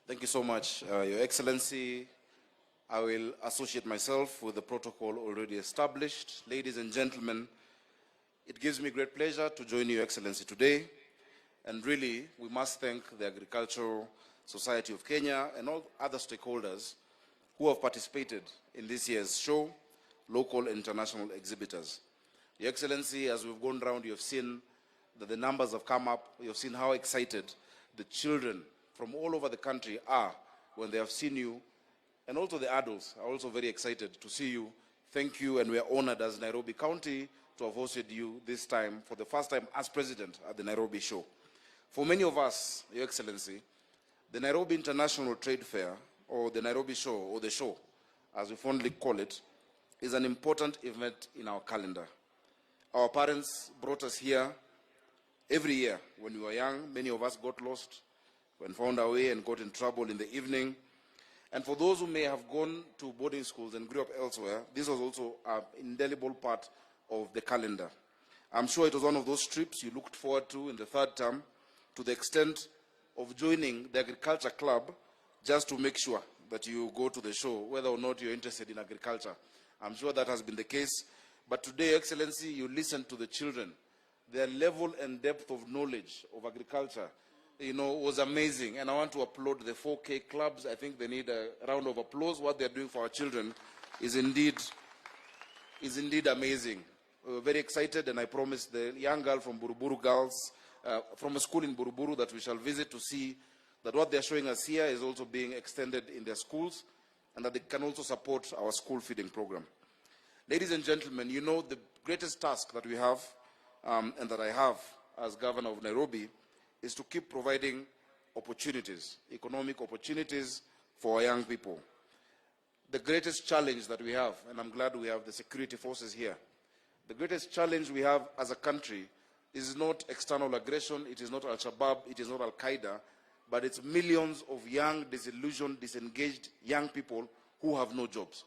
Thank you so much, Your Excellency. I will associate myself with the protocol already established. Ladies and gentlemen, it gives me great pleasure to join Your Excellency today. And really, we must thank the Agricultural Society of Kenya and all other stakeholders who have participated in this year's show, local and international exhibitors. Your Excellency, as we've gone round, you have seen that the numbers have come up. You have seen how excited the children from all over the country are when they have seen you, and also the adults are also very excited to see you. Thank you, and we are honored as Nairobi County to have hosted you this time for the first time as president at the Nairobi show. For many of us, Your Excellency, the Nairobi International Trade Fair, or the Nairobi show, or the show, as we fondly call it, is an important event in our calendar. Our parents brought us here every year when we were young. Many of us got lost when found our way and got in trouble in the evening. And for those who may have gone to boarding schools and grew up elsewhere, this was also an indelible part of the calendar. I'm sure it was one of those trips you looked forward to in the third term, to the extent of joining the agriculture club just to make sure that you go to the show, whether or not you're interested in agriculture. I'm sure that has been the case. But today, Your Excellency, you listened to the children. Their level and depth of knowledge of agriculture, was amazing. And I want to applaud the 4K clubs. I think they need a round of applause. What they're doing for our children is indeed amazing. We're very excited, and I promised the young girl from Buruburu girls, from a school in Buruburu, that we shall visit to see that what they're showing us here is also being extended in their schools, and that they can also support our school feeding program. Ladies and gentlemen, the greatest task that we have, and that I have as governor of Nairobi, is to keep providing opportunities, economic opportunities for our young people. The greatest challenge that we have, and I'm glad we have the security forces here, the greatest challenge we have as a country is not external aggression, it is not Al-Shabaab, it is not Al-Qaeda, but it's millions of young, disillusioned, disengaged young people who have no jobs.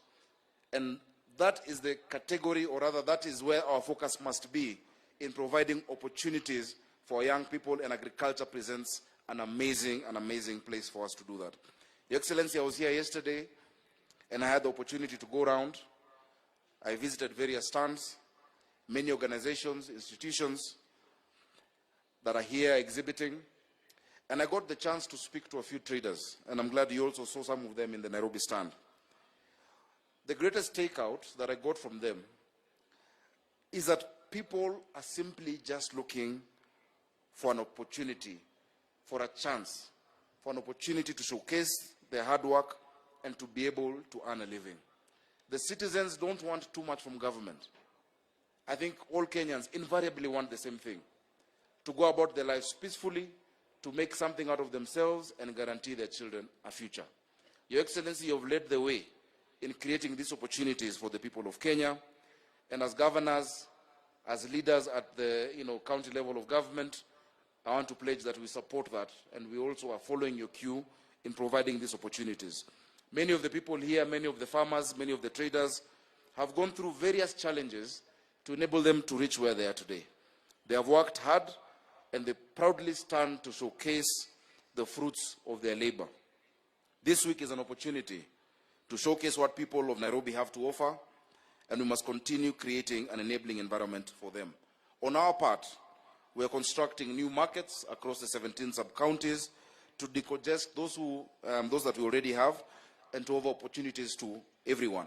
And that is the category, or rather that is where our focus must be, in providing opportunities for young people, and agriculture presents an amazing place for us to do that. Your Excellency, I was here yesterday, and I had the opportunity to go around. I visited various stands, many organizations, institutions that are here exhibiting, and I got the chance to speak to a few traders, and I'm glad you also saw some of them in the Nairobi stand. The greatest takeout that I got from them is that people are simply just looking for an opportunity, for a chance, for an opportunity to showcase their hard work and to be able to earn a living. The citizens don't want too much from government. I think all Kenyans invariably want the same thing: to go about their lives peacefully, to make something out of themselves and guarantee their children a future. Your Excellency, you have led the way in creating these opportunities for the people of Kenya, and as governors, as leaders at the county level of government, I want to pledge that we support that, and we also are following your cue in providing these opportunities. Many of the people here, many of the farmers, many of the traders have gone through various challenges to enable them to reach where they are today. They have worked hard, and they proudly stand to showcase the fruits of their labor. This week is an opportunity to showcase what people of Nairobi have to offer, and we must continue creating an enabling environment for them. On our part, we are constructing new markets across the 17 sub-counties to decongest those that we already have, and to offer opportunities to everyone.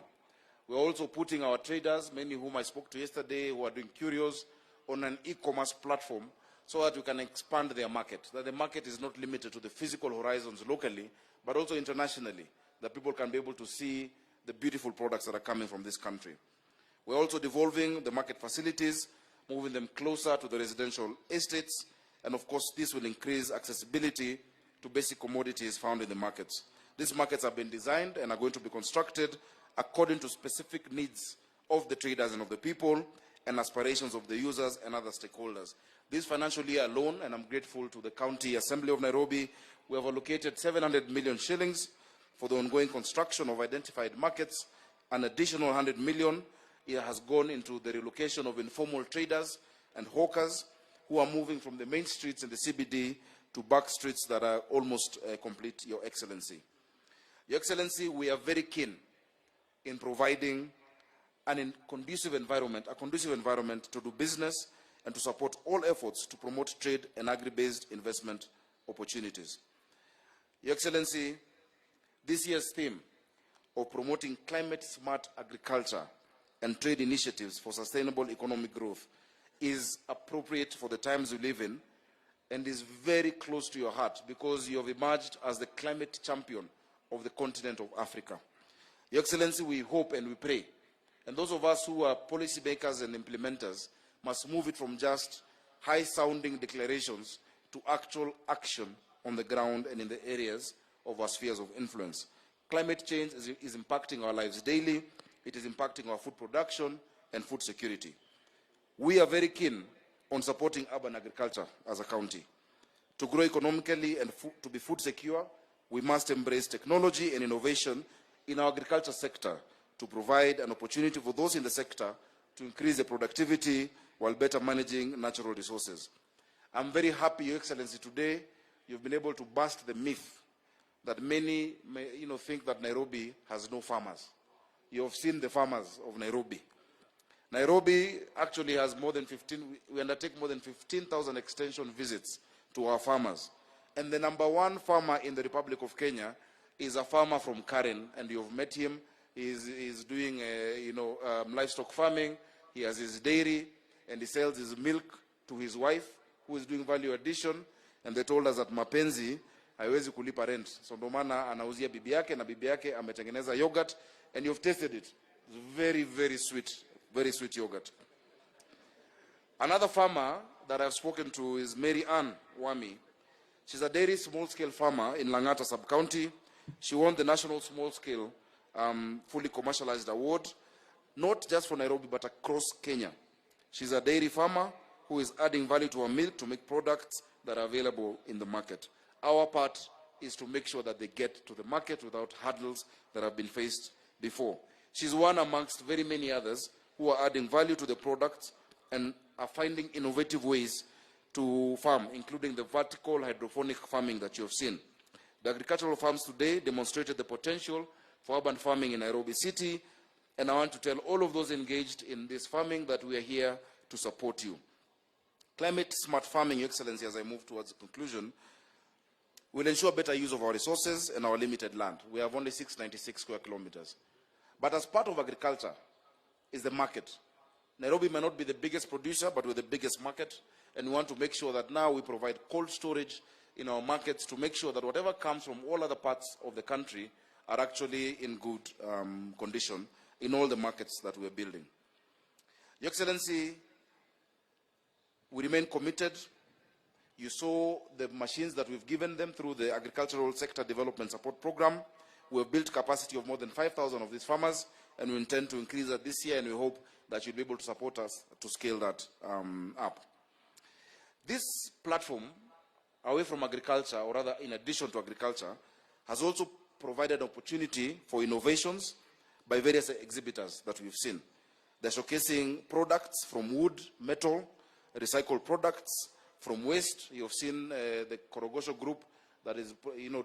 We're also putting our traders, many whom I spoke to yesterday, who are doing curios, on an e-commerce platform so that we can expand their market, that the market is not limited to the physical horizons locally, but also internationally, that people can be able to see the beautiful products that are coming from this country. We're also devolving the market facilities, moving them closer to the residential estates, and of course this will increase accessibility to basic commodities found in the markets. These markets have been designed and are going to be constructed according to specific needs of the traders and of the people, and aspirations of the users and other stakeholders. This financial year alone, and I'm grateful to the County Assembly of Nairobi, we have allocated 700 million shillings for the ongoing construction of identified markets. An additional 100 million has gone into the relocation of informal traders and hawkers who are moving from the main streets in the CBD to back streets that are almost complete, Your Excellency. Your Excellency, we are very keen in providing a conducive environment to do business and to support all efforts to promote trade and agri-based investment opportunities. Your Excellency, this year's theme of promoting climate-smart agriculture and trade initiatives for sustainable economic growth is appropriate for the times we live in and is very close to your heart because you have emerged as the climate champion of the continent of Africa. Your Excellency, we hope and we pray, and those of us who are policymakers and implementers must move it from just high-sounding declarations to actual action on the ground and in the areas of our spheres of influence. Climate change is impacting our lives daily. It is impacting our food production and food security. We are very keen on supporting urban agriculture as a county. To grow economically and to be food secure, we must embrace technology and innovation in our agriculture sector to provide an opportunity for those in the sector to increase the productivity while better managing natural resources. I'm very happy, Your Excellency, today you've been able to bust the myth that many think that Nairobi has no farmers. You have seen the farmers of Nairobi. Nairobi actually has we undertake more than 15,000 extension visits to our farmers. And the #1 farmer in the Republic of Kenya is a farmer from Karen, and you've met him. He's doing livestock farming. He has his dairy, and he sells his milk to his wife, who is doing value addition. And they told us that mapenzi haiwezi kulipa rent. So ndo maana anauzia bibi yake, na bibi yake ametengeneza yogurt, and you've tasted it. It's very, very sweet yogurt. Another farmer that I've spoken to is Mary Ann Wami. She's a dairy small-scale farmer in Langata sub-county. She won the National Small-Scale Fully Commercialized Award, not just for Nairobi, but across Kenya. She's a dairy farmer who is adding value to her milk to make products that are available in the market. Our part is to make sure that they get to the market without hurdles that have been faced before. She's one amongst very many others who are adding value to the products and are finding innovative ways to farm, including the vertical hydroponic farming that you have seen. The agricultural farms today demonstrated the potential for urban farming in Nairobi City, and I want to tell all of those engaged in this farming that we are here to support you. Climate-smart farming, Your Excellency, as I move towards the conclusion, will ensure better use of our resources and our limited land. We have only 696 square kilometers. But as part of agriculture is the market. Nairobi may not be the biggest producer, but we're the biggest market, and we want to make sure that now we provide cold storage in our markets to make sure that whatever comes from all other parts of the country are actually in good condition in all the markets that we're building. Your Excellency, we remain committed. You saw the machines that we've given them through the Agricultural Sector Development Support Program. We have built capacity of more than 5,000 of these farmers, and we intend to increase that this year, and we hope that you'll be able to support us to scale that up. This platform, away from agriculture, or rather in addition to agriculture, has also provided opportunity for innovations by various exhibitors that we've seen. They're showcasing products from wood, metal, recycled products, from waste. You've seen the Korogosho group that is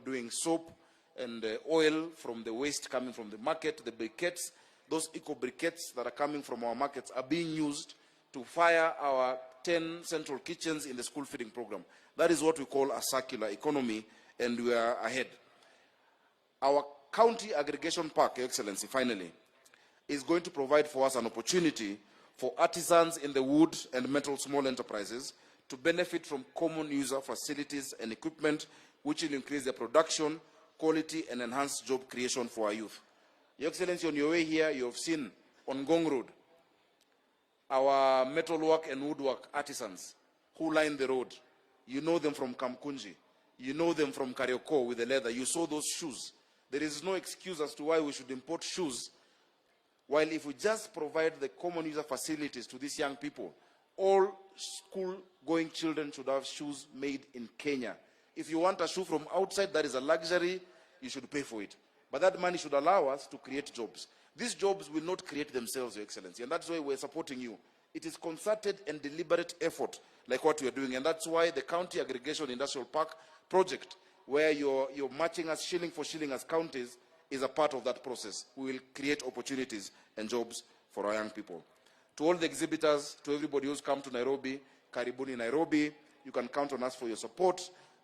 doing soap and oil from the waste coming from the market. The briquettes, those eco briquettes that are coming from our markets are being used to fire our 10 central kitchens in the school feeding program. That is what we call a circular economy, and we are ahead. Our county aggregation park, Your Excellency, finally, is going to provide for us an opportunity for artisans in the wood and metal small enterprises to benefit from common user facilities and equipment, which will increase their production, quality, and enhance job creation for our youth. Your Excellency, on your way here, you have seen on Ngong Road, our metalwork and woodwork artisans who line the road. You know them from Kamkunji. You know them from Karioko with the leather. You saw those shoes. There is no excuse as to why we should import shoes, while if we just provide the common user facilities to these young people, all school-going children should have shoes made in Kenya. If you want a shoe from outside, that is a luxury, you should pay for it. But that money should allow us to create jobs. These jobs will not create themselves, Your Excellency, and that's why we're supporting you It is concerted and deliberate effort like what we are doing. And that's why the County Aggregation Industrial Park project, where you're matching us shilling for shilling as counties, is a part of that process. We will create opportunities and jobs for our young people. To all the exhibitors, to everybody who's come to Nairobi, Karibuni Nairobi, you can count on us for your support.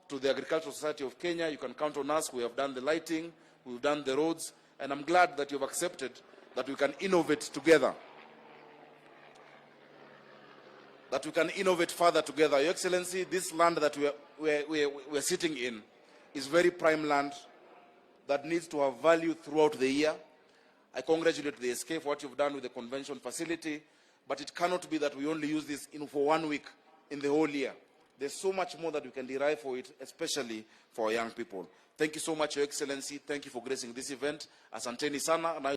To the Agricultural Society of Kenya, you can count on us. We have done the lighting, we've done the roads, and I'm glad that you've accepted that we can innovate together. That we can innovate further together. Your Excellency, this land that we're sitting in is very prime land that needs to have value throughout the year. I congratulate the SK for what you've done with the convention facility, but it cannot be that we only use this for 1 week in the whole year. There's so much more that we can derive for it, especially for our young people. Thank you so much, Your Excellency. Thank you for gracing this event. Asanteni sana.